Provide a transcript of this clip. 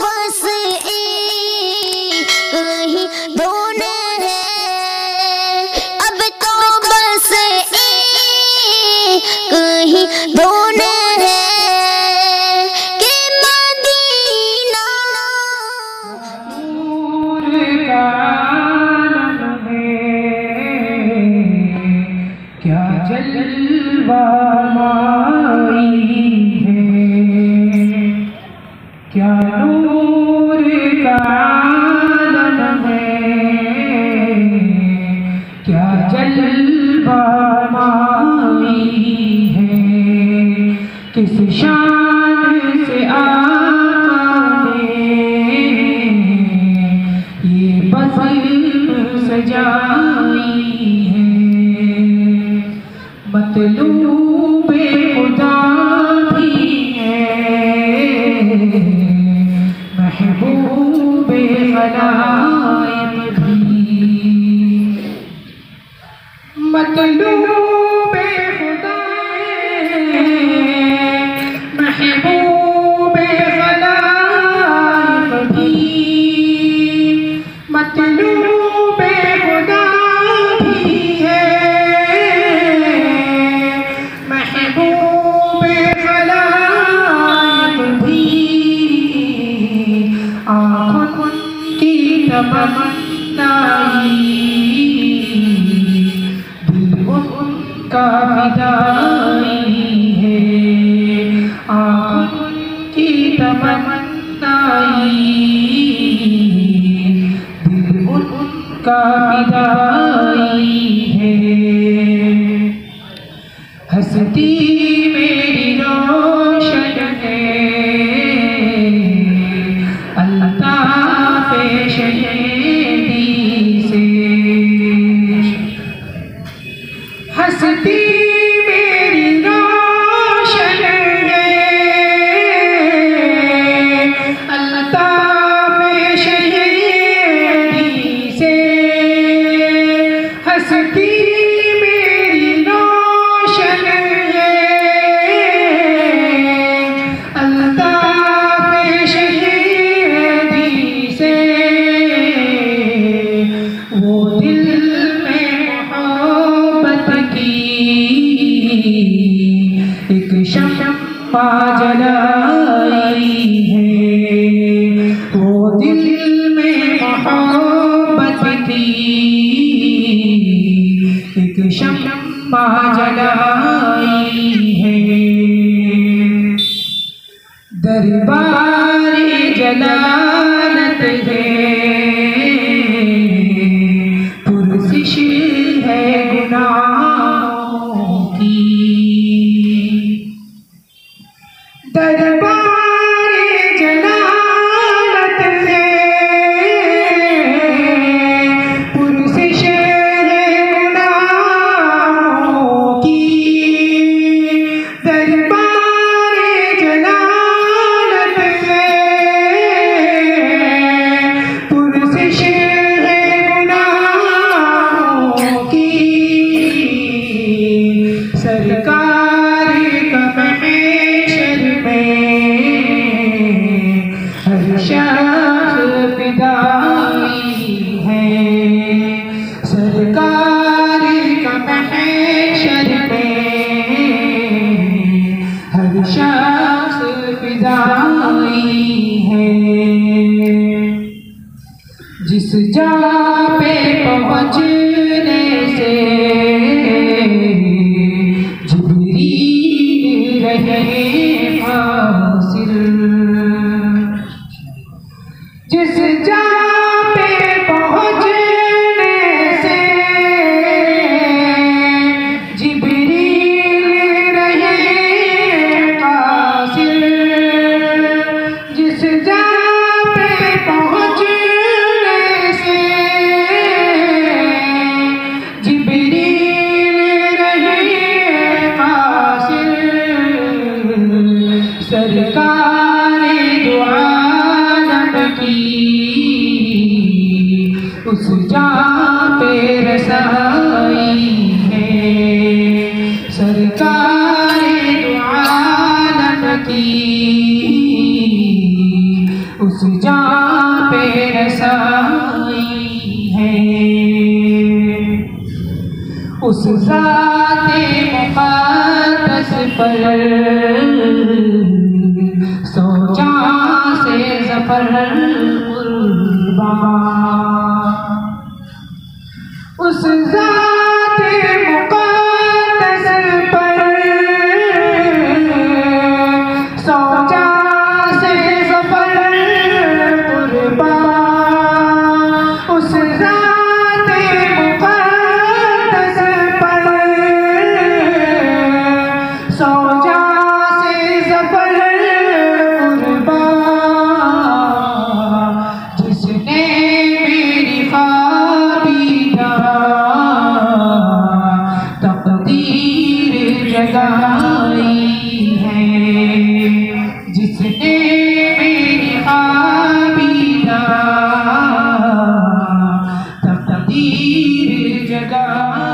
बस एक ही धुन है, अब तो बस एक ही धुन है कि मदीना नूर का आलम है, क्या जलवा माई है, क्या नूर का आलम है, क्या जलवा माई है, किस शान से आका ने ये बज़म सजाई है, मतलूबे खुदा भी है, महबूबे खलाइक भी, मतलूबे खुदा है, महबूबे खलाइक भी, मतलूबे खुदा भी है, महबूबे खलाइक भी, आँखों की तमन्नाई, दिल उनका विदाई है, आँखों की तमन्नाई, दिल उनका विदाई है, हस्ती मेरी रोशन है, अल्ताफ़ शहीदी से, हस्ती मेरी रोशन है, अल्ताफ़ शहीदी से, हस्ती मेरी रोशन है, अल्ताफ़ शहीदी से, वो दिल में मोहब्बत की एक शम्मा जलाई है, वो दिल में मोहब्बत की एक शम्मा जलाई है, दरबार जलालत है, पुरसिश है गुनाहों की, दरबार जलालत है, पुरसिश है गुनाहों की, दरबार जलालत है, पुरसिश है गुनाहों की, सरकार का महशर में हर शख्स फिदाई है, सरकार का महशर में हर शख्स फिदाई है, जिस जगह पे पहुँचने से जिब्रील रहे फासिल, जिस जगह पे पहुँचने से जिब्रील रहे फासिल, जिस जगह पे पहुँचने से जिब्रील रहे फासिल, सरकार दो आलम की उस जान पे रसाई है, उस ज़ाते मुक़द्दस पर सौ जान से ज़फ़र कुर्बान। उस ज़ाते मुक़द्दस पर सौ जान से ज़फ़र कुर्बान। उस ज़ाते मुक़द्दस पर सौ जान से ज़फ़र कुर्बान। जिसने मेरी ख्वाबीदा तक़दीर जगाई है, जिसने मेरी ख्वाबीदा तक़दीर जगाई